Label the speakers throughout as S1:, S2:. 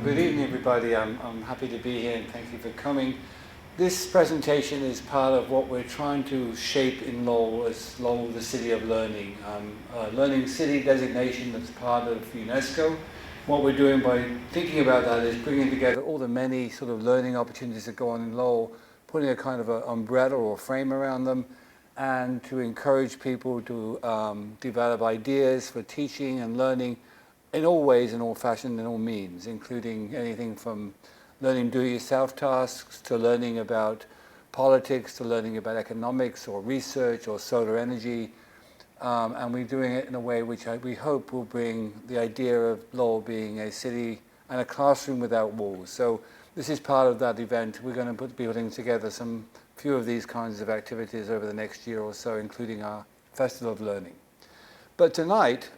S1: Good evening, everybody. I'm happy to be here and thank you for coming. This presentation is part of what we're trying to shape in Lowell as Lowell, the City of Learning. Learning City designation that's part of UNESCO. What we're doing by thinking about that is bringing together all the many sort of learning opportunities that go on in Lowell, putting a kind of an umbrella or frame around them, and to encourage people to develop ideas for teaching and learning in all ways, in all fashion, in all means, including anything from learning do-it-yourself tasks to learning about politics to learning about economics or research or solar energy. And we're doing it in a way which we hope will bring the idea of Lowell being a city and a classroom without walls. So this is part of that event. We're going to be putting together some few of these kinds of activities over the next year or so, including our Festival of Learning. But tonight,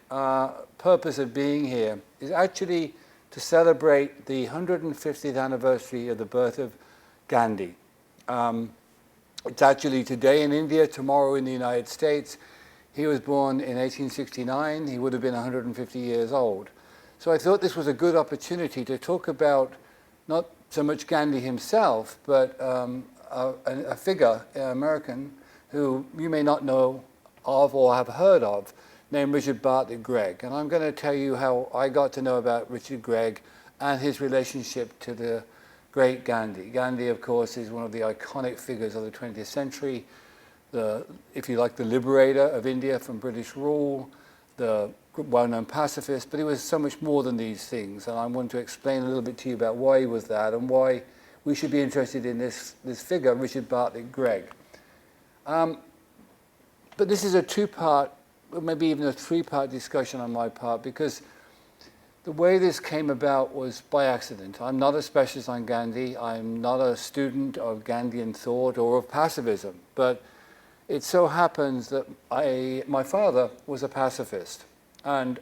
S1: purpose of being here is actually to celebrate the 150th anniversary of the birth of Gandhi. It's actually today in India, tomorrow in the United States. He was born in 1869. He would have been 150 years old. So I thought this was a good opportunity to talk about not so much Gandhi himself, but a figure, an American, who you may not know of or have heard of, named Richard Bartlett Gregg. And I'm going to tell you how I got to know about Richard Gregg and his relationship to the great Gandhi. Gandhi, of course, is one of the iconic figures of the 20th century, if you like, the liberator of India from British rule, the well-known pacifist, but he was so much more than these things. And I want to explain a little bit to you about why he was that and why we should be interested in this figure, Richard Bartlett Gregg. But this is a two-part, or maybe even a three-part discussion on my part, because the way this came about was by accident. I'm not a specialist on Gandhi. I'm not a student of Gandhian thought or of pacifism, but it so happens that my father was a pacifist, and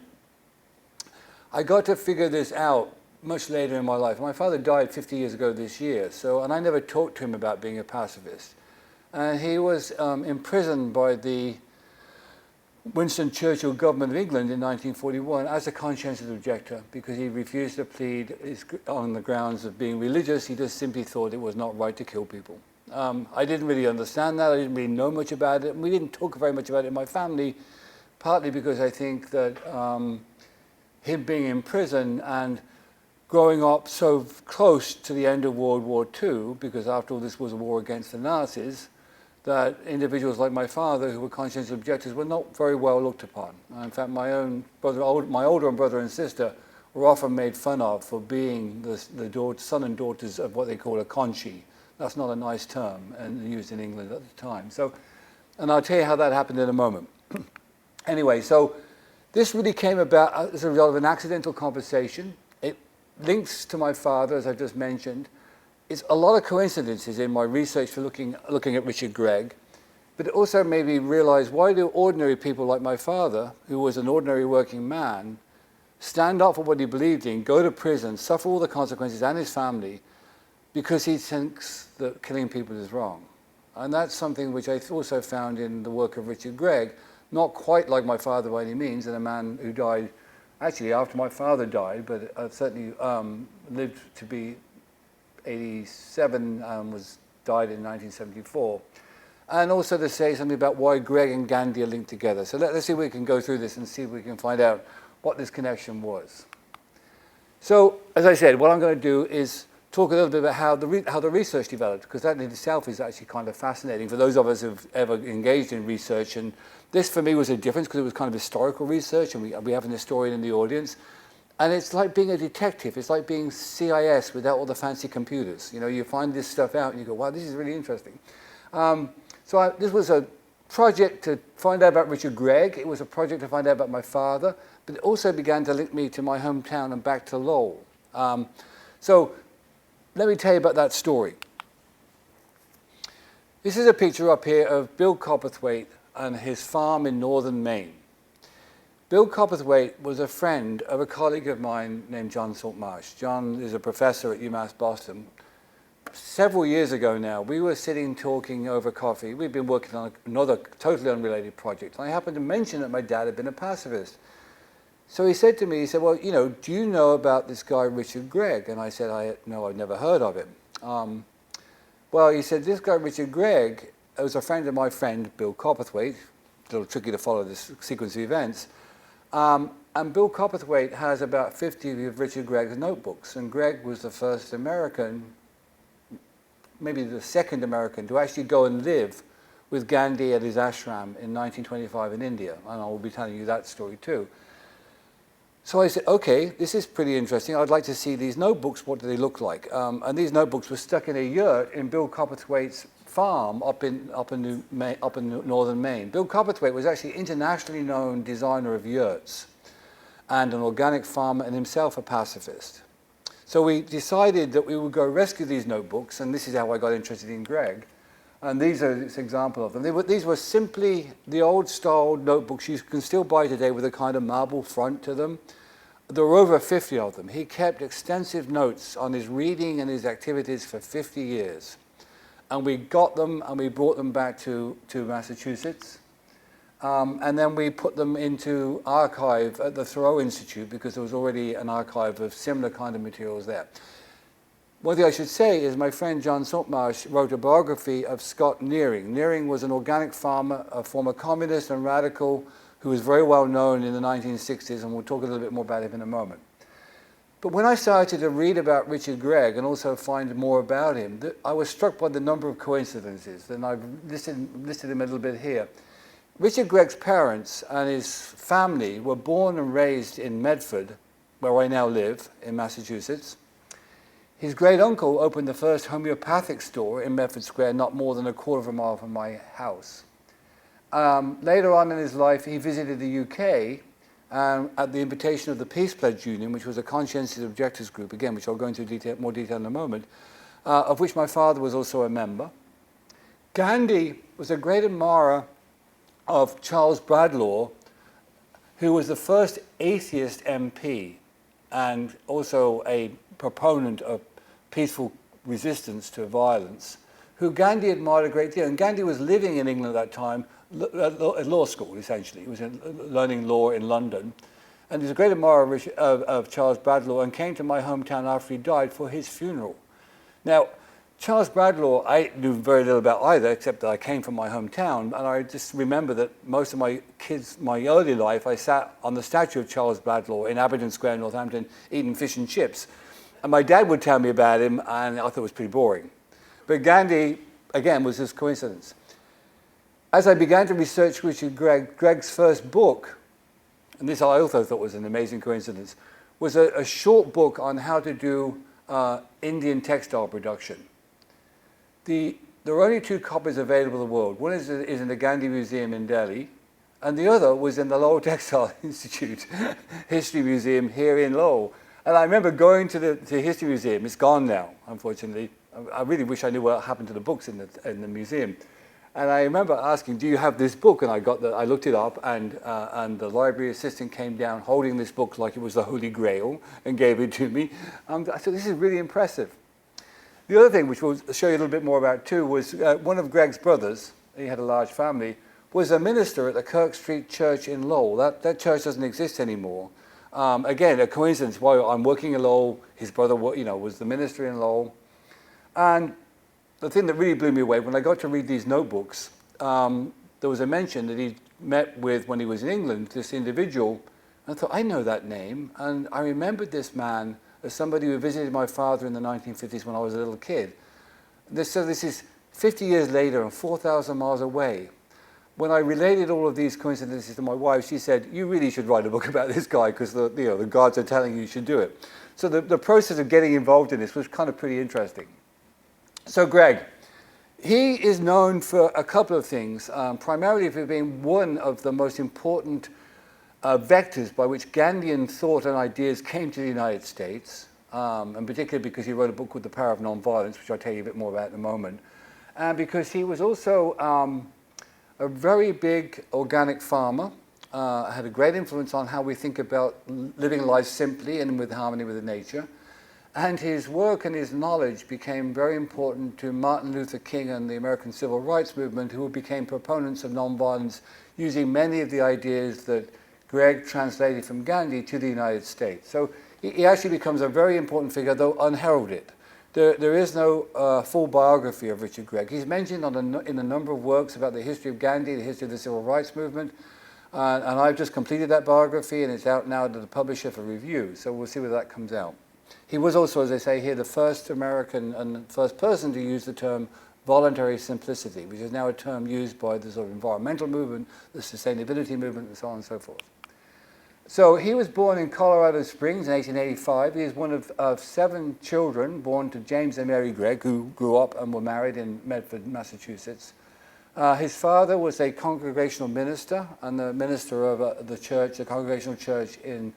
S1: I got to figure this out much later in my life. My father died 50 years ago this year, and I never talked to him about being a pacifist. And he was imprisoned by the Winston Churchill government of England in 1941 as a conscientious objector because he refused to plead on the grounds of being religious. He just simply thought it was not right to kill people. I didn't really understand that. I didn't really know much about it. And we didn't talk very much about it in my family, partly because I think that him being in prison and growing up so close to the end of World War II, because after all this was a war against the Nazis, that individuals like my father, who were conscientious objectors, were not very well looked upon. In fact, my older brother and sister were often made fun of for being the son and daughters of what they call a conchi. That's not a nice term and used in England at the time. And I'll tell you how that happened in a moment. Anyway, so this really came about as a result of an accidental conversation. It links to my father, as I just mentioned. It's a lot of coincidences in my research for looking at Richard Gregg, but it also made me realize, why do ordinary people like my father, who was an ordinary working man, stand up for what he believed in, go to prison, suffer all the consequences, and his family, because he thinks that killing people is wrong? And that's something which I also found in the work of Richard Gregg, not quite like my father by any means, and a man who died actually after my father died, but certainly lived to be 87 and died in 1974. And also to say something about why Gregg and Gandhi are linked together. So let's see if we can go through this and see if we can find out what this connection was. So, as I said, what I'm going to do is talk a little bit about how the research developed, because that in itself is actually kind of fascinating for those of us who've ever engaged in research. And this, for me, was a difference because it was kind of historical research, and we have an historian in the audience. And it's like being a detective. It's like being CIS without all the fancy computers. You know, you find this stuff out and you go, wow, this is really interesting. This was a project to find out about Richard Gregg. It was a project to find out about my father. But it also began to link me to my hometown and back to Lowell. So let me tell you about that story. This is a picture up here of Bill Copperthwaite and his farm in northern Maine. Bill Copperthwaite was a friend of a colleague of mine named John Saltmarsh. John is a professor at UMass Boston. Several years ago now, we were sitting talking over coffee. We'd been working on another totally unrelated project. I happened to mention that my dad had been a pacifist. So he said to me, he said, well, do you know about this guy, Richard Gregg? And I said, no, I've never heard of him. Well, he said, this guy, Richard Gregg, was a friend of my friend, Bill Copperthwaite. A little tricky to follow this sequence of events. And Bill Copperthwaite has about 50 of Richard Gregg's notebooks. And Gregg was the first American, maybe the second American, to actually go and live with Gandhi at his ashram in 1925 in India. And I will be telling you that story too. So I said, okay, this is pretty interesting. I'd like to see these notebooks. What do they look like? And these notebooks were stuck in a yurt in Bill Copperthwaite's farm up in northern Maine. Bill Copperthwaite was actually an internationally known designer of yurts and an organic farmer and himself a pacifist. So we decided that we would go rescue these notebooks, and this is how I got interested in Gregg. And these are this example of them. These were simply the old-style notebooks you can still buy today with a kind of marble front to them. There were over 50 of them. He kept extensive notes on his reading and his activities for 50 years. And we got them and we brought them back to Massachusetts. And then we put them into archive at the Thoreau Institute because there was already an archive of similar kind of materials there. One thing I should say is my friend John Saltmarsh wrote a biography of Scott Nearing. Nearing was an organic farmer, a former communist and radical who was very well known in the 1960s, and we'll talk a little bit more about him in a moment. But when I started to read about Richard Gregg and also find more about him, I was struck by the number of coincidences, and I've listed them a little bit here. Richard Gregg's parents and his family were born and raised in Medford, where I now live, in Massachusetts. His great-uncle opened the first homeopathic store in Medford Square, not more than a quarter of a mile from my house. Later on in his life, he visited the UK at the invitation of the Peace Platoon Union, which was a conscientious objectors group, again, which I'll go into more detail in a moment, of which my father was also a member. Gandhi was a great admirer of Charles Bradlaugh, who was the first atheist MP and also a proponent of peaceful resistance to violence, who Gandhi admired a great deal. And Gandhi was living in England at that time, at law school, essentially. He was learning law in London. And he was a great admirer of Charles Bradlaugh and came to my hometown after he died for his funeral. Now, Charles Bradlaugh, I knew very little about either, except that I came from my hometown. And I just remember that most of my early life, I sat on the statue of Charles Bradlaugh in Abingdon Square, Northampton, eating fish and chips. And my dad would tell me about him, and I thought it was pretty boring. But Gandhi, again, was this coincidence. As I began to research Richard Gregg, Gregg's first book, and this I also thought was an amazing coincidence, was a short book on how to do Indian textile production. There are only 2 copies available in the world. One is in the Gandhi Museum in Delhi, and the other was in the Lowell Textile Institute History Museum here in Lowell. And I remember going to the History Museum. It's gone now, unfortunately. I really wish I knew what happened to the books in the museum. And I remember asking, do you have this book? And I looked it up, and the library assistant came down holding this book like it was the Holy Grail and gave it to me. I thought, this is really impressive. The other thing, which we'll show you a little bit more about too, was one of Gregg's brothers, he had a large family, was a minister at the Kirk Street Church in Lowell. That church doesn't exist anymore. Again, a coincidence. While I'm working in Lowell, his brother, was the minister in Lowell. And the thing that really blew me away, when I got to read these notebooks, there was a mention that he met with, when he was in England, this individual. And I thought, I know that name. And I remembered this man as somebody who visited my father in the 1950s when I was a little kid. So this is 50 years later and 4,000 miles away. When I related all of these coincidences to my wife, she said, you really should write a book about this guy because the gods are telling you should do it. So the process of getting involved in this was kind of pretty interesting. So Gregg, he is known for a couple of things, primarily for being one of the most important vectors by which Gandhian thought and ideas came to the United States, and particularly because he wrote a book called The Power of Nonviolence, which I'll tell you a bit more about in a moment, and because he was also a very big organic farmer, had a great influence on how we think about living life simply and with harmony with nature. And his work and his knowledge became very important to Martin Luther King and the American Civil Rights Movement, who became proponents of nonviolence, using many of the ideas that Gregg translated from Gandhi to the United States. So he actually becomes a very important figure, though unheralded. There is no full biography of Richard Gregg. He's mentioned in a number of works about the history of Gandhi, the history of the civil rights movement, and I've just completed that biography, and it's out now to the publisher for review, so we'll see whether that comes out. He was also, as I say here, the first American and first person to use the term voluntary simplicity, which is now a term used by the sort of environmental movement, the sustainability movement, and so on and so forth. So he was born in Colorado Springs in 1885. He is one of 7 children born to James and Mary Gregg, who grew up and were married in Medford, Massachusetts. His father was a congregational minister and the minister of the church, the Congregational Church in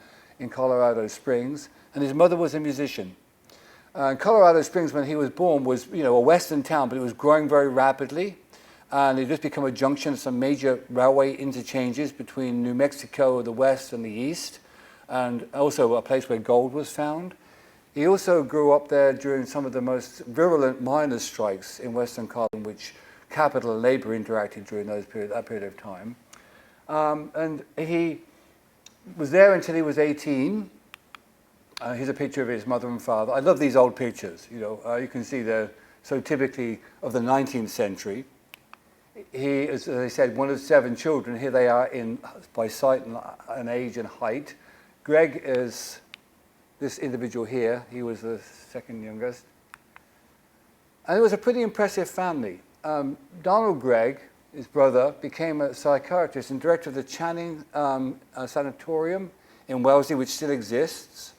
S1: Colorado Springs, and his mother was a musician. Colorado Springs, when he was born, was a western town, but it was growing very rapidly, and it just became a junction of some major railway interchanges between New Mexico, the west, and the east, and also a place where gold was found. He also grew up there during some of the most virulent miners' strikes in Western Colorado, in which capital and labor interacted during that period of time. And he was there until he was 18. Here's a picture of his mother and father. I love these old pictures. You can see they're so typically of the 19th century. He is, as I said, one of 7 children. Here they are by sight and age and height. Gregg is this individual here. He was the second youngest. And it was a pretty impressive family. Donald Gregg, his brother, became a psychiatrist and director of the Channing Sanatorium in Wellesley, which still exists.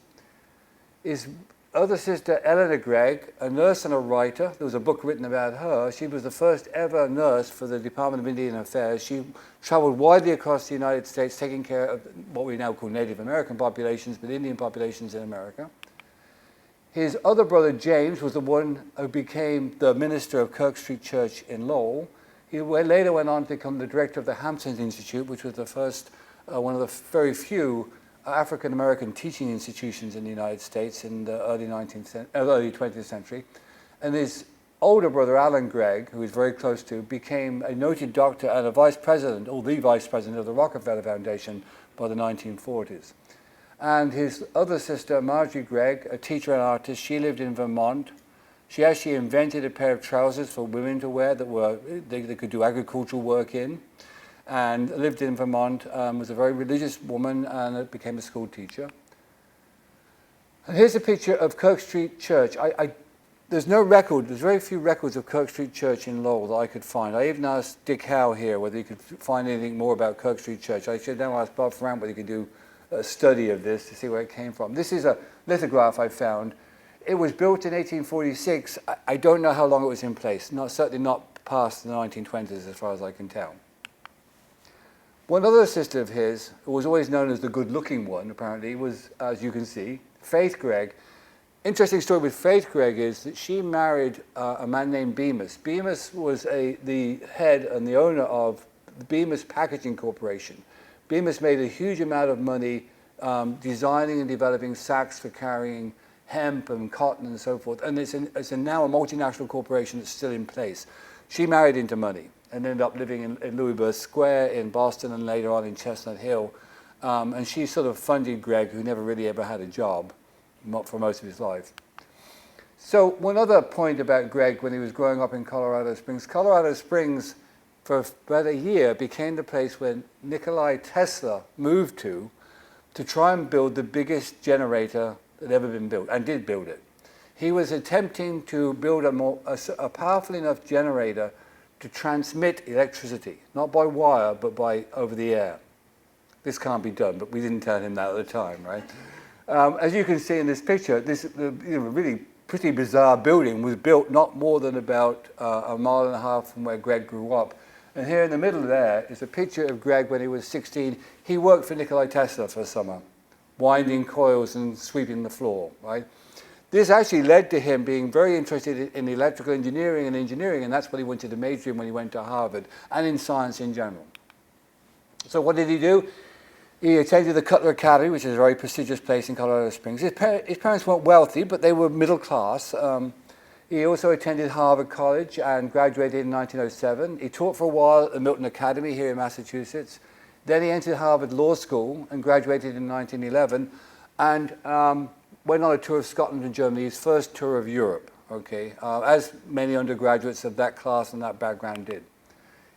S1: His other sister, Eleanor Gregg, a nurse and a writer. There was a book written about her. She was the first ever nurse for the Department of Indian Affairs. She traveled widely across the United States, taking care of what we now call Native American populations, but Indian populations in America. His other brother, James, was the one who became the minister of Kirk Street Church in Lowell. He later went on to become the director of the Hampton Institute, which was the first, one of the very few African-American teaching institutions in the United States in the early 20th century. And his older brother, Alan Gregg, who he's very close to, became a noted doctor and a vice president, or the vice president of the Rockefeller Foundation by the 1940s. And his other sister, Marjorie Gregg, a teacher and artist, she lived in Vermont. She actually invented a pair of trousers for women to wear that they could do agricultural work in, and lived in Vermont, was a very religious woman, and became a school teacher. And here's a picture of Kirk Street Church. There's no record, there's very few records of Kirk Street Church in Lowell that I could find. I even asked Dick Howe here whether he could find anything more about Kirk Street Church. I should now ask Bob Frank whether he could do a study of this to see where it came from. This is a lithograph I found. It was built in 1846. I don't know how long it was in place, certainly not past the 1920s as far as I can tell. One other sister of his, who was always known as the good-looking one, apparently, was, as you can see, Faith Gregg. Interesting story with Faith Gregg is that she married a man named Bemis. Bemis was the head and the owner of the Bemis Packaging Corporation. Bemis made a huge amount of money designing and developing sacks for carrying hemp and cotton and so forth. And it's now a multinational corporation that's still in place. She married into money and ended up living in Louisburg Square in Boston and later on in Chestnut Hill. And she sort of funded Gregg, who never really ever had a job for most of his life. So one other point about Gregg when he was growing up in Colorado Springs for about a year became the place where Nikola Tesla moved to try and build the biggest generator that had ever been built, and did build it. He was attempting to build a powerful enough generator to transmit electricity, not by wire, but by over the air. This can't be done, but we didn't tell him that at the time, right? As you can see in this picture, this really pretty bizarre building was built not more than about a mile and a half from where Gregg grew up. And here in the middle there is a picture of Gregg when he was 16. He worked for Nikola Tesla for a summer, winding coils and sweeping the floor, right? This actually led to him being very interested in electrical engineering, and that's what he wanted to major in when he went to Harvard, and in science in general. So what did he do? He attended the Cutler Academy, which is a very prestigious place in Colorado Springs. His parents weren't wealthy, but they were middle class. He also attended Harvard College and graduated in 1907. He taught for a while at the Milton Academy here in Massachusetts. Then he entered Harvard Law School and graduated in 1911, and went on a tour of Scotland and Germany, his first tour of Europe, okay, as many undergraduates of that class and that background did.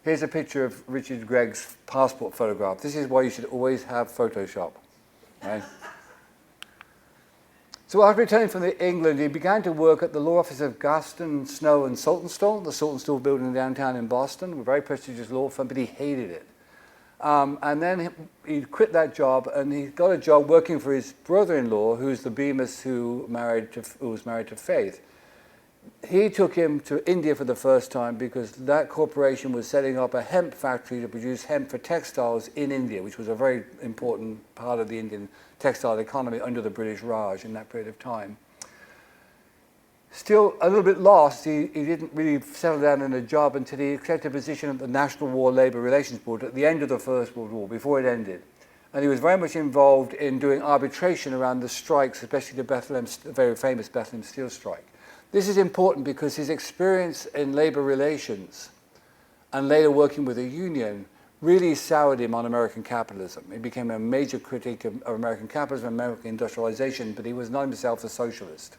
S1: Here's a picture of Richard Gregg's passport photograph. This is why you should always have Photoshop, right? So after returning from England, he began to work at the law office of Gaston, Snow and Saltonstall, the Saltonstall building downtown in Boston, a very prestigious law firm, but he hated it. And then he quit that job, and he got a job working for his brother-in-law, who's the Bemis who was married to Faith. He took him to India for the first time because that corporation was setting up a hemp factory to produce hemp for textiles in India, which was a very important part of the Indian textile economy under the British Raj in that period of time. Still a little bit lost, he didn't really settle down in a job until he accepted a position at the National War Labour Relations Board at the end of the First World War, before it ended. And he was very much involved in doing arbitration around the strikes, especially the very famous Bethlehem Steel strike. This is important because his experience in labour relations and later working with a union really soured him on American capitalism. He became a major critic of American capitalism, American industrialization, but he was not himself a socialist.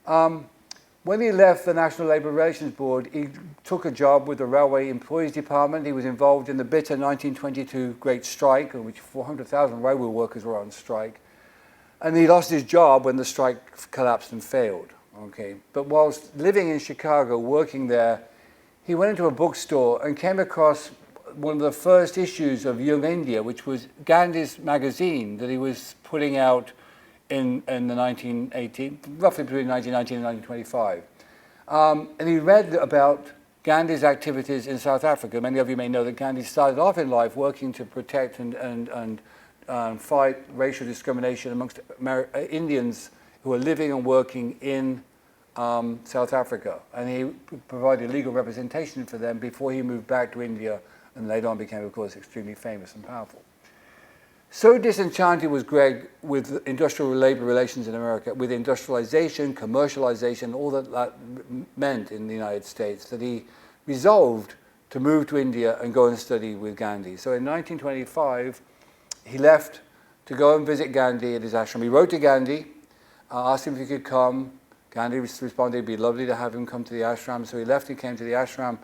S1: When he left the National Labour Relations Board, he took a job with the Railway Employees Department. He was involved in the bitter 1922 Great Strike, in which 400,000 railway workers were on strike. And he lost his job when the strike collapsed and failed. Okay. But whilst living in Chicago, working there, he went into a bookstore and came across one of the first issues of Young India, which was Gandhi's magazine that he was putting out in the 1918, roughly between 1919 and 1925. And he read about Gandhi's activities in South Africa. Many of you may know that Gandhi started off in life working to protect and fight racial discrimination amongst Indians who were living and working in South Africa. And he provided legal representation for them before he moved back to India and later on became, of course, extremely famous and powerful. So disenchanted was Gregg with industrial labor relations in America, with industrialization, commercialization, all that meant in the United States, that he resolved to move to India and go and study with Gandhi. So in 1925, he left to go and visit Gandhi at his ashram. He wrote to Gandhi, asked him if he could come. Gandhi responded, it'd be lovely to have him come to the ashram. So he left, he came to the ashram,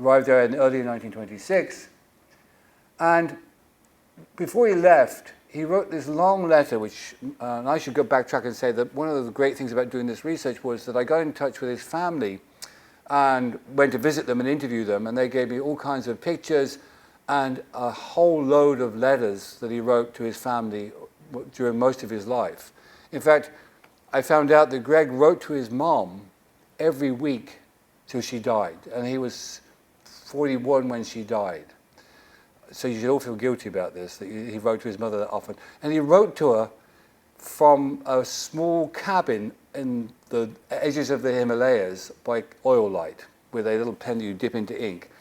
S1: arrived there in early 1926. And before he left, he wrote this long letter, which, and I should go backtrack and say that one of the great things about doing this research was that I got in touch with his family and went to visit them and interview them, and they gave me all kinds of pictures and a whole load of letters that he wrote to his family during most of his life. In fact, I found out that Gregg wrote to his mom every week till she died, and he was 41 when she died. So you should all feel guilty about this, that he wrote to his mother that often. And he wrote to her from a small cabin in the edges of the Himalayas by oil light, with a little pen that you dip into ink.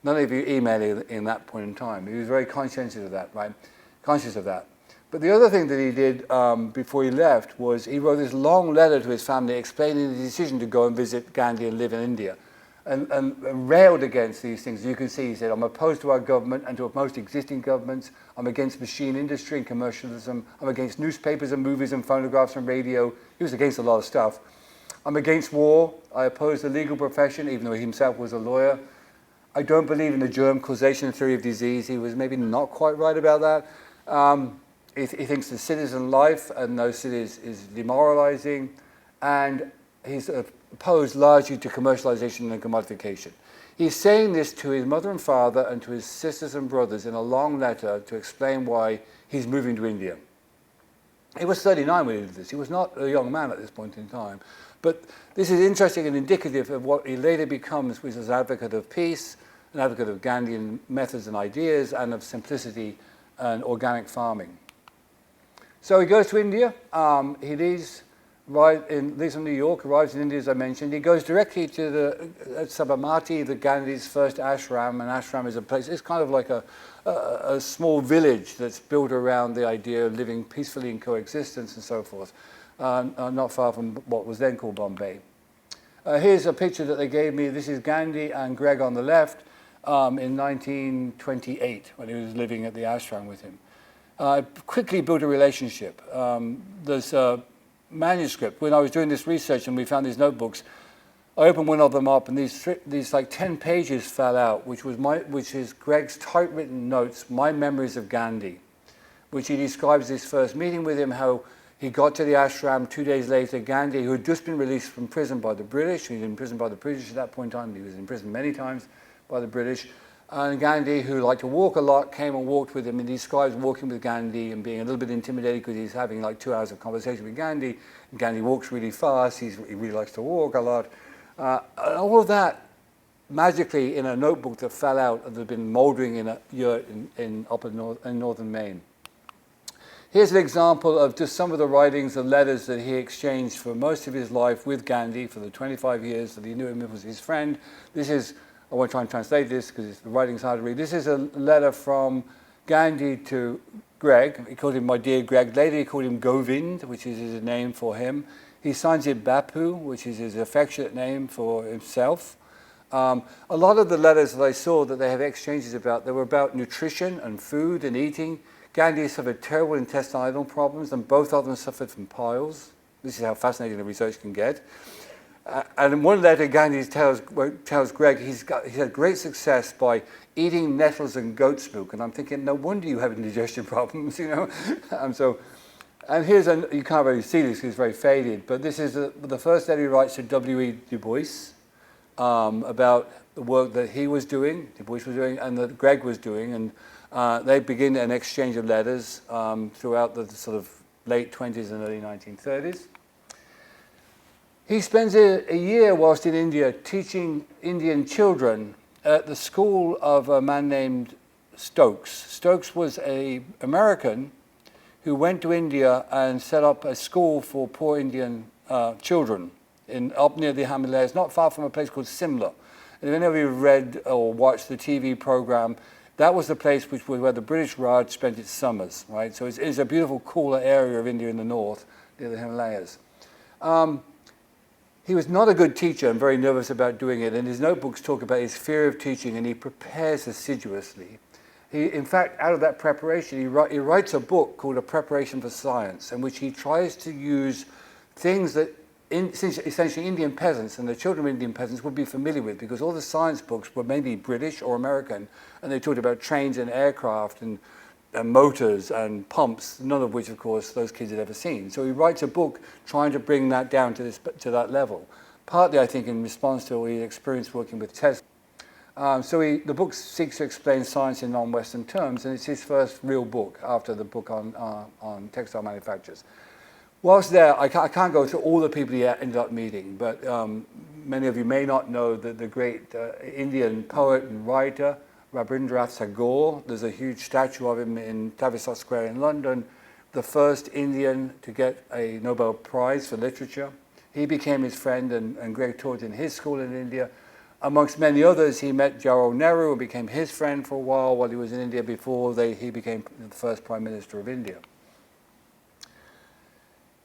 S1: None of you emailed in that point in time. He was very conscious of that, right? Conscious of that. But the other thing that he did before he left was he wrote this long letter to his family explaining the decision to go and visit Gandhi and live in India. And railed against these things. You can see, he said, I'm opposed to our government and to most existing governments. I'm against machine industry and commercialism. I'm against newspapers and movies and phonographs and radio. He was against a lot of stuff. I'm against war. I oppose the legal profession, even though he himself was a lawyer. I don't believe in the germ causation theory of disease. He was maybe not quite right about that. He thinks the citizen life and no cities is demoralizing. And he's opposed largely to commercialization and commodification. He's saying this to his mother and father and to his sisters and brothers in a long letter to explain why he's moving to India. He was 39 when he did this. He was not a young man at this point in time. But this is interesting and indicative of what he later becomes, which is an advocate of peace, an advocate of Gandhian methods and ideas, and of simplicity and organic farming. So he goes to India. He leaves in New York, arrives in India, as I mentioned. He goes directly to the Sabarmati, the Gandhi's first ashram. An ashram is a place, it's kind of like a small village that's built around the idea of living peacefully in coexistence and so forth, not far from what was then called Bombay. Here's a picture that they gave me. This is Gandhi and Gregg on the left, in 1928 when he was living at the ashram with him. Quickly built a relationship. There's a manuscript. When I was doing this research and we found these notebooks, I opened one of them up, and these like 10 pages fell out, which is Gregg's typewritten notes, My Memories of Gandhi, which he describes his first meeting with him, how he got to the ashram 2 days later. Gandhi, who had just been released from prison by the British, he was in prison by the British at that point in time, he was in prison many times by the British, and Gandhi, who liked to walk a lot, came and walked with him, and he describes walking with Gandhi and being a little bit intimidated because he's having like 2 hours of conversation with Gandhi, and Gandhi walks really fast, he really likes to walk a lot. All of that magically in a notebook that fell out and had been mouldering in a yurt in northern Maine. Here's an example of just some of the writings and letters that he exchanged for most of his life with Gandhi for the 25 years that he knew him as his friend. This is, I won't try and translate this because the writing's hard to read. This is a letter from Gandhi to Gregg. He called him my dear Gregg. Later he called him Govind, which is his name for him. He signs it Bapu, which is his affectionate name for himself. A lot of the letters that I saw that they have exchanges about, they were about nutrition and food and eating. Gandhi suffered terrible intestinal problems, and both of them suffered from piles. This is how fascinating the research can get. And in one letter, Gandhi tells Gregg he's had great success by eating nettles and goat's milk. And I'm thinking, no wonder you have indigestion problems, you know. And here's you can't really see this because it's very faded, but this is the first letter he writes to W.E. Du Bois about the work that he was doing, Du Bois was doing, and that Gregg was doing. And they begin an exchange of letters throughout the sort of late 20s and early 1930s. He spends a year whilst in India teaching Indian children at the school of a man named Stokes. Stokes was an American who went to India and set up a school for poor Indian children up near the Himalayas, not far from a place called Simla. And if any of you have read or watched the TV program, that was the place which was where the British Raj spent its summers, right? So it's a beautiful, cooler area of India in the north, near the Himalayas. He was not a good teacher and very nervous about doing it, and his notebooks talk about his fear of teaching, and he prepares assiduously. In fact, out of that preparation, he writes a book called A Preparation for Science, in which he tries to use things that essentially Indian peasants and the children of Indian peasants would be familiar with, because all the science books were maybe British or American, and they talked about trains and aircraft and motors and pumps, none of which, of course, those kids had ever seen. So he writes a book trying to bring that down to that level, partly, I think, in response to his experience working with Tesla. The book seeks to explain science in non-Western terms, and it's his first real book after the book on textile manufacturers. Whilst there, I can't go through all the people he ended up meeting, but many of you may not know that the great Indian poet and writer, Rabindranath Tagore, there's a huge statue of him in Tavistock Square in London, the first Indian to get a Nobel Prize for literature. He became his friend, and Gregg taught in his school in India. Amongst many others, he met Jawaharlal Nehru and became his friend for a while he was in India before he became the first Prime Minister of India.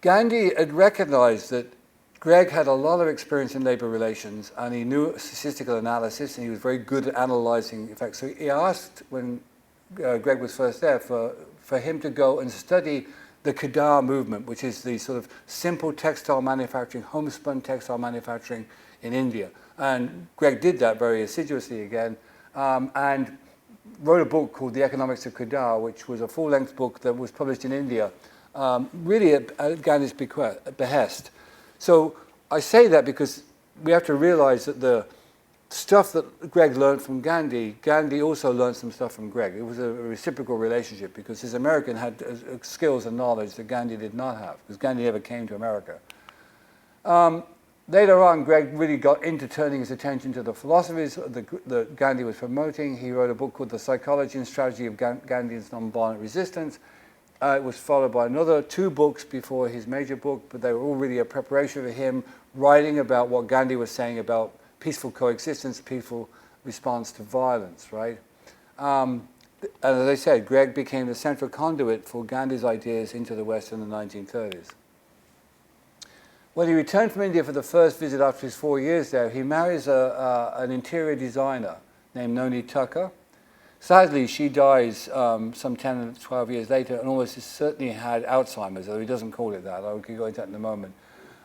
S1: Gandhi had recognized that Gregg had a lot of experience in labor relations, and he knew statistical analysis, and he was very good at analyzing effects. So he asked, when Gregg was first there, for him to go and study the Khadar movement, which is the sort of simple textile manufacturing, homespun textile manufacturing in India. And Gregg did that very assiduously again, and wrote a book called The Economics of Khadar, which was a full-length book that was published in India, really at Gandhi's behest. So I say that because we have to realize that the stuff that Gregg learned from Gandhi also learned some stuff from Gregg. It was a reciprocal relationship, because his American had skills and knowledge that Gandhi did not have, because Gandhi never came to America. Later on, Gregg really got into turning his attention to the philosophies that Gandhi was promoting. He wrote a book called The Psychology and Strategy of Gandhi's Nonviolent Resistance. It was followed by another 2 books before his major book, but they were all really a preparation for him writing about what Gandhi was saying about peaceful coexistence, peaceful response to violence, right? And as I said, Gregg became the central conduit for Gandhi's ideas into the West in the 1930s. When he returned from India for the first visit after his 4 years there, he marries an interior designer named Noni Tucker. Sadly, she dies some 10 or 12 years later and almost certainly had Alzheimer's, although he doesn't call it that. I could go into that in a moment.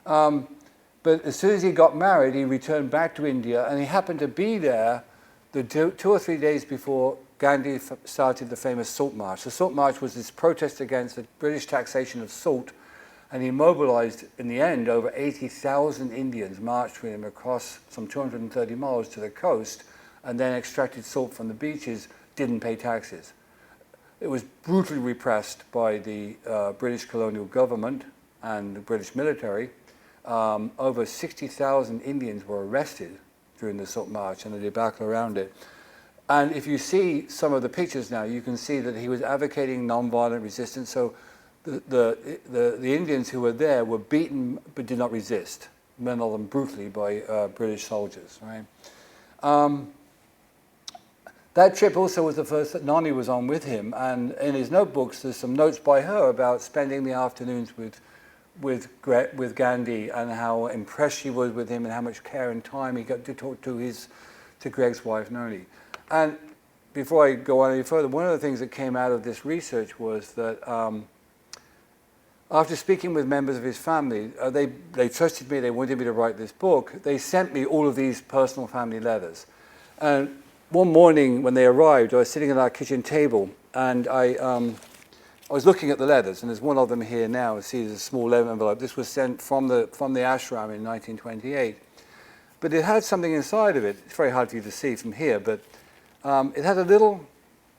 S1: But as soon as he got married, he returned back to India, and he happened to be there the 2 or 3 days before Gandhi started the famous Saltmarsh. The Saltmarsh was this protest against the British taxation of salt, and he mobilized, in the end, over 80,000 Indians marched with him across some 230 miles to the coast, and then extracted salt from the beaches, didn't pay taxes. It was brutally repressed by the British colonial government and the British military. Over 60,000 Indians were arrested during the Salt March and the debacle around it. And if you see some of the pictures now, you can see that he was advocating nonviolent resistance. So the Indians who were there were beaten but did not resist, many of them brutally by British soldiers. Right? That trip also was the first that Noni was on with him, and in his notebooks there's some notes by her about spending the afternoons with Gandhi and how impressed she was with him and how much care and time he got to talk to Gregg's wife Noni. And before I go on any further, one of the things that came out of this research was that after speaking with members of his family, they trusted me, they wanted me to write this book. They sent me all of these personal family letters. And one morning when they arrived, I was sitting at our kitchen table, and I was looking at the letters, and there's one of them here now. See, there's a small envelope. This was sent from the ashram in 1928. But it had something inside of it. It's very hard for you to see from here, but it had a little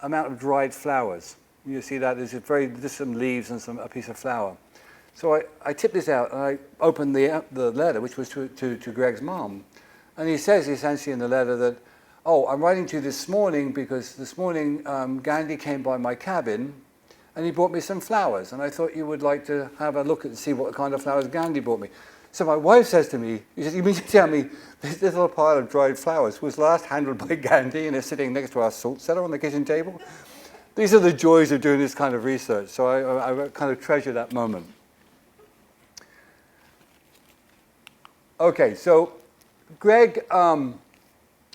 S1: amount of dried flowers. You see that? There's some leaves and a piece of flower. So I tipped this out, and I opened the letter, which was to Gregg's mom. And he says essentially in the letter that, oh, I'm writing to you this morning because this morning Gandhi came by my cabin and he brought me some flowers, and I thought you would like to have a look and see what kind of flowers Gandhi brought me. So my wife says to me, she says, you mean to tell me this little pile of dried flowers was last handled by Gandhi and is sitting next to our salt cellar on the kitchen table? These are the joys of doing this kind of research, so I kind of treasure that moment. Okay, so Gregg,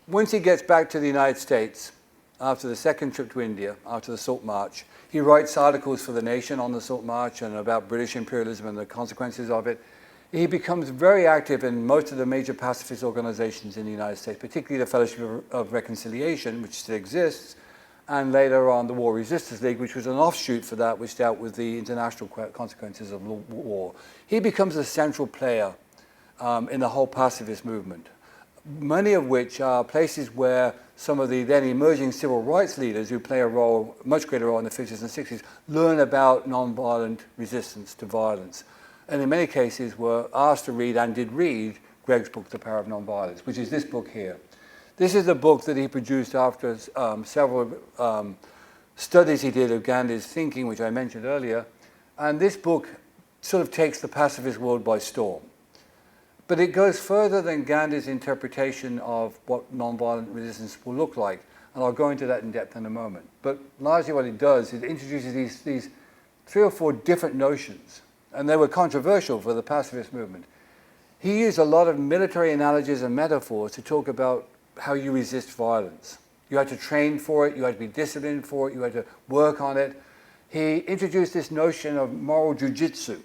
S1: once he gets back to the United States, after the second trip to India, after the Salt March, he writes articles for The Nation on the Salt March and about British imperialism and the consequences of it. He becomes very active in most of the major pacifist organizations in the United States, particularly the Fellowship of Reconciliation, which still exists, and later on the War Resistance League, which was an offshoot for that, which dealt with the international consequences of war. He becomes a central player in the whole pacifist movement, many of which are places where some of the then emerging civil rights leaders who play a role, much greater role in the 50s and 60s, learn about nonviolent resistance to violence. And in many cases were asked to read and did read Gregg's book, The Power of Nonviolence, which is this book here. This is the book that he produced after several studies he did of Gandhi's thinking, which I mentioned earlier. And this book sort of takes the pacifist world by storm. But it goes further than Gandhi's interpretation of what nonviolent resistance will look like. And I'll go into that in depth in a moment. But largely what it does is it introduces these 3 or 4 different notions. And they were controversial for the pacifist movement. He used a lot of military analogies and metaphors to talk about how you resist violence. You had to train for it, you had to be disciplined for it, you had to work on it. He introduced this notion of moral jujitsu.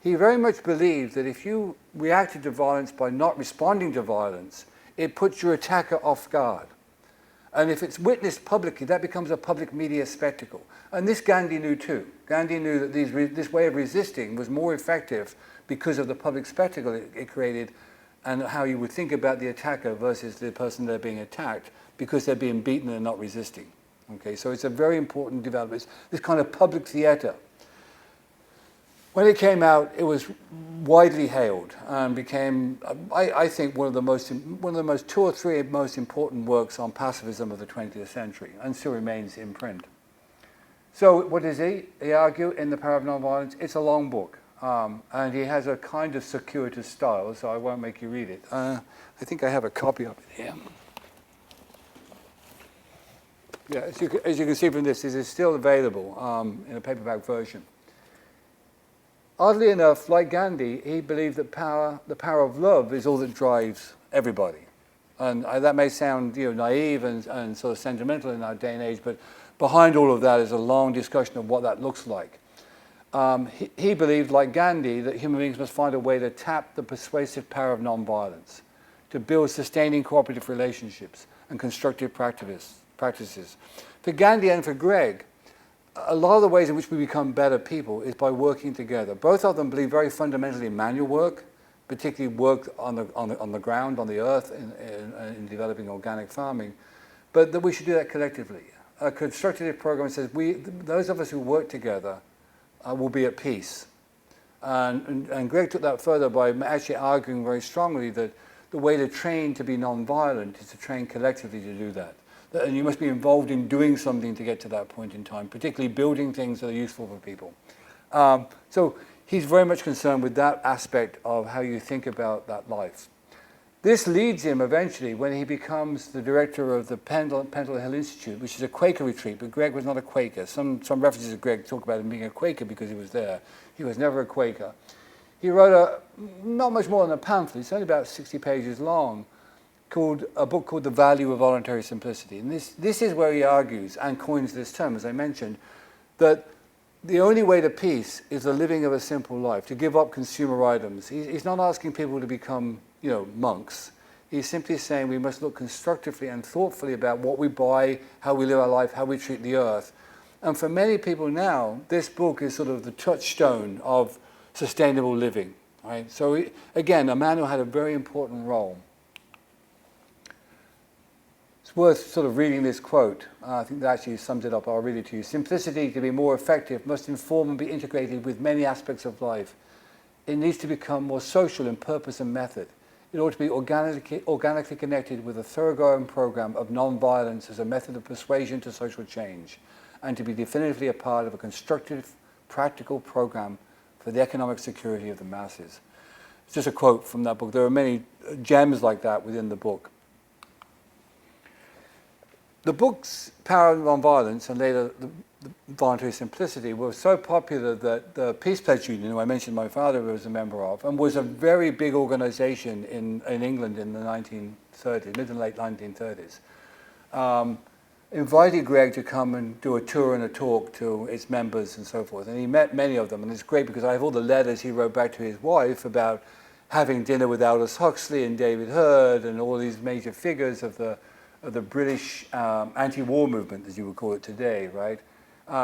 S1: He very much believed that if you reacted to violence by not responding to violence, it puts your attacker off guard. And if it's witnessed publicly, that becomes a public media spectacle. And this Gandhi knew too. Gandhi knew that this way of resisting was more effective because of the public spectacle it created and how you would think about the attacker versus the person they're being attacked because they're being beaten and not resisting. Okay, so it's a very important development. It's this kind of public theater. When it came out, it was widely hailed and became, I think, one of the most 2 or 3 most important works on pacifism of the 20th century, and still remains in print. So, what is he? He argued in The Power of Nonviolence. It's a long book, and he has a kind of circuitous style, so I won't make you read it. I think I have a copy of it here. Yeah, as you can see from this is still available in a paperback version. Oddly enough, like Gandhi, he believed that the power of love is all that drives everybody. And that may sound naive and sort of sentimental in our day and age, but behind all of that is a long discussion of what that looks like. He believed, like Gandhi, that human beings must find a way to tap the persuasive power of nonviolence, to build sustaining cooperative relationships and constructive practices. For Gandhi and for Gregg, a lot of the ways in which we become better people is by working together. Both of them believe very fundamentally in manual work, particularly work on the ground, on the earth, in developing organic farming, but that we should do that collectively. A constructive program says those of us who work together will be at peace. And Gregg took that further by actually arguing very strongly that the way to train to be non-violent is to train collectively to do that. And you must be involved in doing something to get to that point in time, particularly building things that are useful for people. So he's very much concerned with that aspect of how you think about that life. This leads him eventually when he becomes the director of the Pendle Hill Institute, which is a Quaker retreat, but Gregg was not a Quaker. Some references of Gregg talk about him being a Quaker because he was there. He was never a Quaker. He wrote not much more than a pamphlet, it's only about 60 pages long, a book called The Value of Voluntary Simplicity. And this is where he argues and coins this term, as I mentioned, that the only way to peace is the living of a simple life, to give up consumer items. He's not asking people to become, monks. He's simply saying we must look constructively and thoughtfully about what we buy, how we live our life, how we treat the earth. And for many people now, this book is sort of the touchstone of sustainable living. Right? So again, a man who had a very important role. It's worth sort of reading this quote. I think that actually sums it up. I'll read it to you. Simplicity, to be more effective, must inform and be integrated with many aspects of life. It needs to become more social in purpose and method. It ought to be organically connected with a thoroughgoing program of non-violence as a method of persuasion to social change, and to be definitively a part of a constructive, practical program for the economic security of the masses. It's just a quote from that book. There are many gems like that within the book. The book's Power of Nonviolence and later the Voluntary Simplicity were so popular that the Peace Platoon, who I mentioned my father was a member of, and was a very big organization in England in the 1930s, mid and late 1930s, invited Gregg to come and do a tour and a talk to its members and so forth. And he met many of them, and it's great because I have all the letters he wrote back to his wife about having dinner with Aldous Huxley and David Hurd and all these major figures of the British anti-war movement, as you would call it today, right?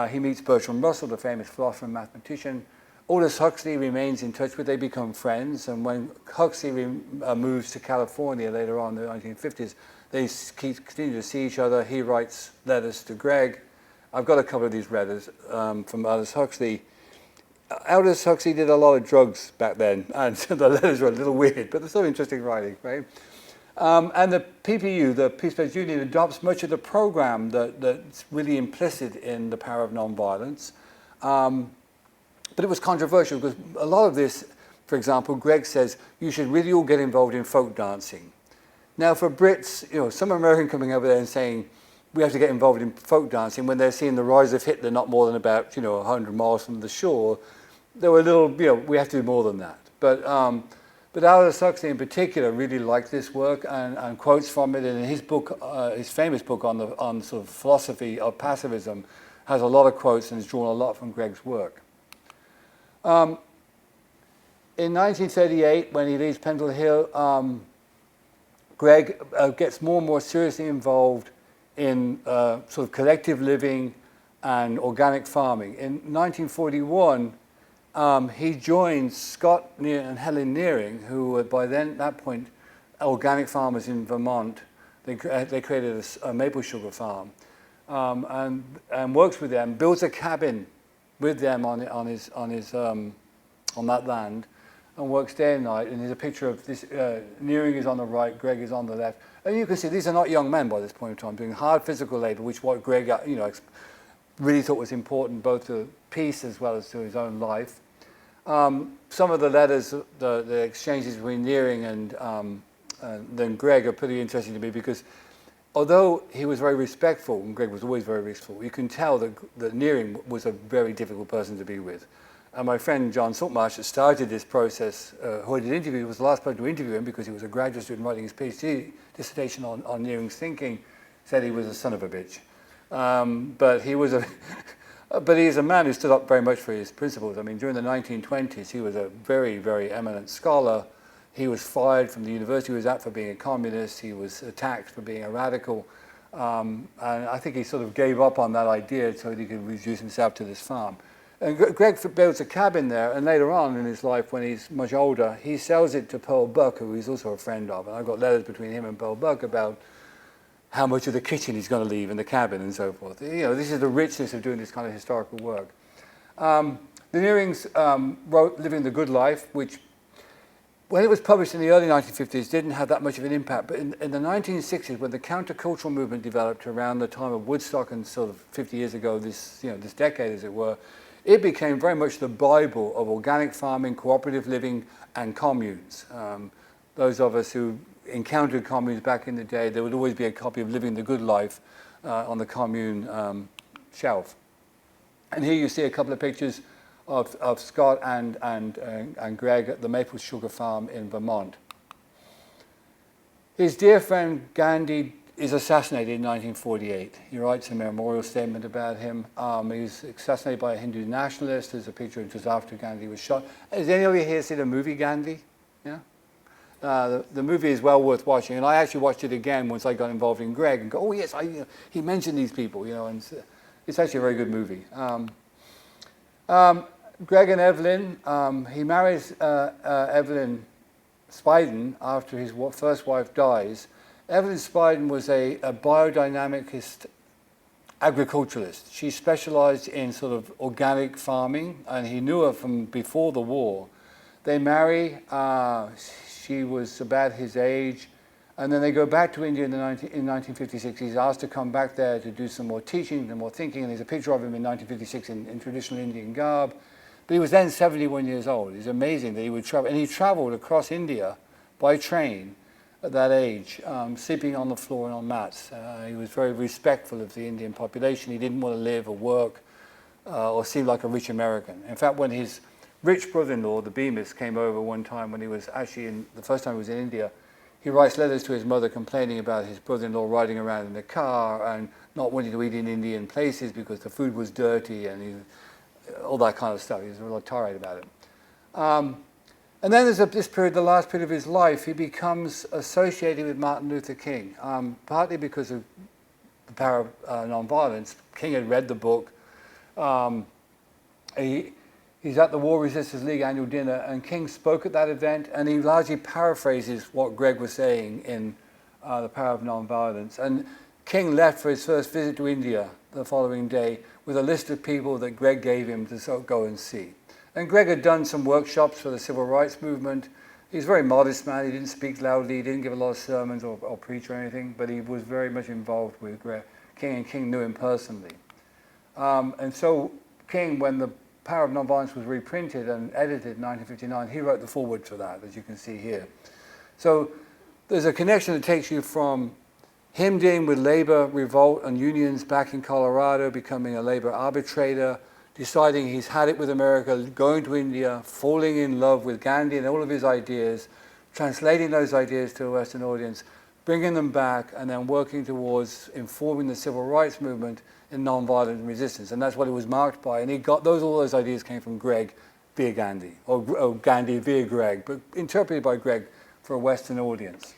S1: He meets Bertrand Russell, the famous philosopher and mathematician. Aldous Huxley remains in touch with, they become friends, and when Huxley moves to California later on in the 1950s, they continue to see each other. He writes letters to Gregg. I've got a couple of these letters from Aldous Huxley. Aldous Huxley did a lot of drugs back then, and so the letters are a little weird, but they're still interesting writing, right? And the PPU, the Peace Platoon Union, adopts much of the program that's really implicit in the Power of Nonviolence. But it was controversial because a lot of this, for example, Gregg says, you should really all get involved in folk dancing. Now for Brits, some American coming over there and saying, we have to get involved in folk dancing when they're seeing the rise of Hitler not more than about, 100 miles from the shore, they were a little, we have to do more than that. But Aldous Huxley in particular really liked this work and quotes from it. And in his book, his famous book on sort of philosophy of pacifism, has a lot of quotes and has drawn a lot from Gregg's work. In 1938, when he leaves Pendle Hill, Gregg gets more and more seriously involved in sort of collective living and organic farming. In 1941, he joins Scott and Helen Nearing, who were by that point organic farmers in Vermont. They created a maple sugar farm, and works with them, builds a cabin with them on that land, and works day and night. And there's a picture of this. Nearing is on the right, Gregg is on the left, and you can see these are not young men by this point in time doing hard physical labor, which what Gregg really thought was important both to peace as well as to his own life. Some of the letters, the exchanges between Nearing and then Gregg are pretty interesting to me because although he was very respectful, and Gregg was always very respectful, you can tell that Nearing was a very difficult person to be with. And my friend John Saltmarsh that started this process, who I did interview, was the last person to interview him because he was a graduate student writing his PhD dissertation on Nearing's thinking, said he was a son of a bitch. But he was a but he is a man who stood up very much for his principles. I mean, during the 1920s, he was a very, very eminent scholar. He was fired from the university he was at for being a communist. He was attacked for being a radical. And I think he sort of gave up on that idea so that he could reduce himself to this farm. And Gregg builds a cabin there, and later on in his life, when he's much older, he sells it to Pearl Buck, who he's also a friend of. And I've got letters between him and Pearl Buck about how much of the kitchen he's going to leave in the cabin and so forth. You know, this is the richness of doing this kind of historical work. The Nearings wrote Living the Good Life, which, when it was published in the early 1950s, didn't have that much of an impact. But in the 1960s, when the countercultural movement developed around the time of Woodstock and sort of 50 years ago, this decade, as it were, it became very much the Bible of organic farming, cooperative living, and communes. Those of us who encountered communes back in the day, there would always be a copy of Living the Good Life on the commune shelf. And here you see a couple of pictures of Scott and Gregg at the maple sugar farm in Vermont. His dear friend Gandhi is assassinated in 1948. He writes a memorial statement about him. He was assassinated by a Hindu nationalist. There's a picture just after Gandhi was shot. Has anybody here seen the movie Gandhi? Yeah? The movie is well worth watching, and I actually watched it again once I got involved in Gregg and go, oh yes, he mentioned these people, and it's actually a very good movie. Gregg and Evelyn, he marries Evelyn Spiden after his first wife dies. Evelyn Spiden was a biodynamicist agriculturalist. She specialized in sort of organic farming, and he knew her from before the war. They marry. She was about his age, and then they go back to India in 1956. He's asked to come back there to do some more teaching and more thinking, and there's a picture of him in 1956 in traditional Indian garb. But he was then 71 years old. It's amazing that he would travel, and he traveled across India by train at that age, sleeping on the floor and on mats. He was very respectful of the Indian population. He didn't want to live or work or seem like a rich American. In fact, when his rich brother-in-law, the Bemis, came over one time when he was actually the first time he was in India, he writes letters to his mother complaining about his brother-in-law riding around in the car and not wanting to eat in Indian places because the food was dirty and all that kind of stuff. He was a little tirade about it. And then there's this period, the last period of his life, he becomes associated with Martin Luther King, partly because of the Power of Nonviolence. King had read the book. He's at the War Resisters League annual dinner, and King spoke at that event, and he largely paraphrases what Gregg was saying in The Power of Nonviolence. And King left for his first visit to India the following day with a list of people that Gregg gave him to go and see. And Gregg had done some workshops for the civil rights movement. He's a very modest man. He didn't speak loudly. He didn't give a lot of sermons or preach or anything, but he was very much involved with King, and King knew him personally. And so King, when the Power of Nonviolence was reprinted and edited in 1959, he wrote the foreword for that, as you can see here. So there's a connection that takes you from him dealing with labor revolt and unions back in Colorado, becoming a labor arbitrator, deciding he's had it with America, going to India, falling in love with Gandhi and all of his ideas, translating those ideas to a Western audience, bringing them back, and then working towards informing the civil rights movement in nonviolent resistance. And that's what it was marked by. And he got all those ideas came from Gregg via Gandhi, or Gandhi via Gregg, but interpreted by Gregg for a Western audience.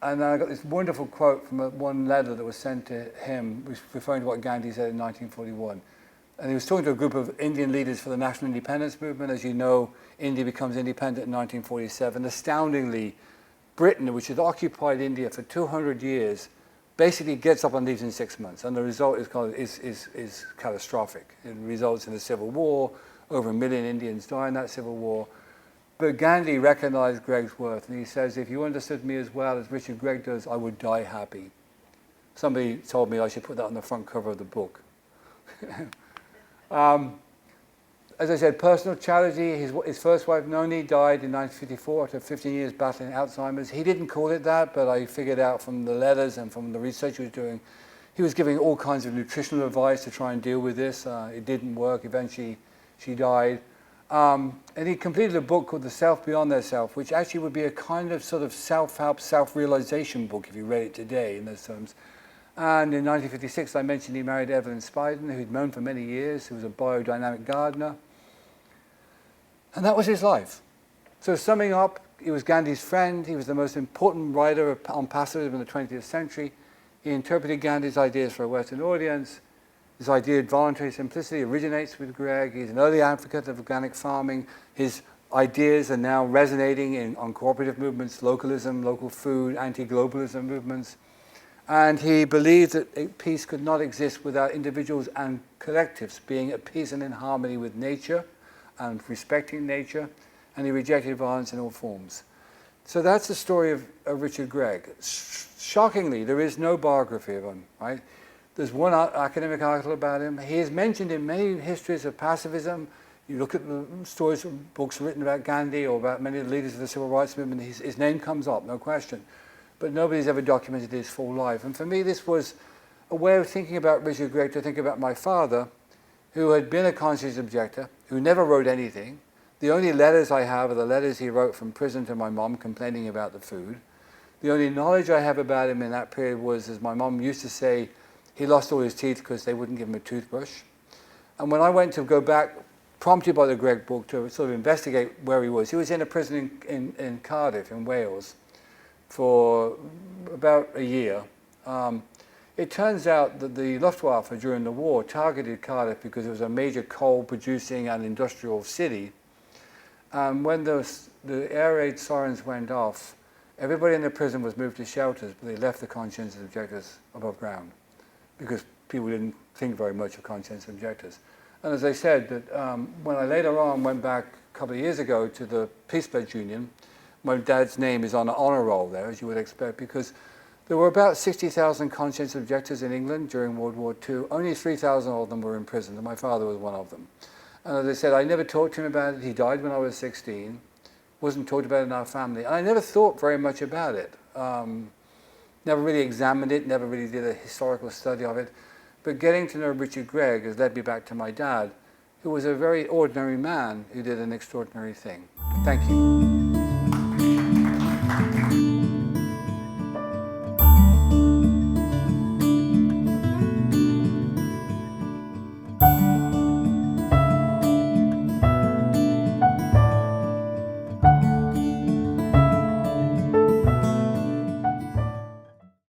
S1: And then I got this wonderful quote from one letter that was sent to him, referring to what Gandhi said in 1941. And he was talking to a group of Indian leaders for the national independence movement. As you know, India becomes independent in 1947. Astoundingly, Britain, which had occupied India for 200 years, basically gets up and leaves in 6 months. And the result is catastrophic. It results in a civil war. Over 1 million Indians die in that civil war. But Gandhi recognized Gregg's worth, and he says, if you understood me as well as Richard Gregg does, I would die happy. Somebody told me I should put that on the front cover of the book. As I said, personal tragedy. His first wife, Noni, died in 1954 after 15 years battling Alzheimer's. He didn't call it that, but I figured out from the letters and from the research he was doing, he was giving all kinds of nutritional advice to try and deal with this. It didn't work. Eventually, She died. And he completed a book called The Self Beyond Their Self, which actually would be a kind of sort of self-help, self-realization book if you read it today in those terms. And in 1956, I mentioned he married Evelyn Spiden, who he'd known for many years, who was a biodynamic gardener. And that was his life. So summing up, he was Gandhi's friend. He was the most important writer on pacifism in the 20th century. He interpreted Gandhi's ideas for a Western audience. His idea of voluntary simplicity originates with Gregg. He's an early advocate of organic farming. His ideas are now resonating on cooperative movements, localism, local food, anti-globalism movements. And he believed that peace could not exist without individuals and collectives being at peace and in harmony with nature and respecting nature. And he rejected violence in all forms. So that's the story of Richard Gregg. Shockingly, there is no biography of him, right? There's one academic article about him. He is mentioned in many histories of pacifism. You look at the stories from books written about Gandhi or about many of the leaders of the civil rights movement, his name comes up, no question. But nobody's ever documented his full life. And for me, this was a way of thinking about Richard Gregg to think about my father, who had been a conscious objector, who never wrote anything. The only letters I have are the letters he wrote from prison to my mom complaining about the food. The only knowledge I have about him in that period was, as my mom used to say, he lost all his teeth because they wouldn't give him a toothbrush. And when I went to go back, prompted by the Gregg book, to sort of investigate where he was in a prison in Cardiff, in Wales, for about a year. It turns out that the Luftwaffe during the war targeted Cardiff because it was a major coal-producing and industrial city. When the air raid sirens went off, everybody in the prison was moved to shelters, but they left the conscientious objectors above ground, because people didn't think very much of conscientious objectors. And as I said, that when I later on went back a couple of years ago to the Peace Platoon, my dad's name is on an honor roll there, as you would expect, because there were about 60,000 conscientious objectors in England during World War II. Only 3,000 of them were in prison, and my father was one of them. And as I said, I never talked to him about it. He died when I was 16. Wasn't talked about it in our family. And I never thought very much about it. Never really examined it, never really did a historical study of it. But getting to know Richard Gregg has led me back to my dad, who was a very ordinary man who did an extraordinary thing. Thank you.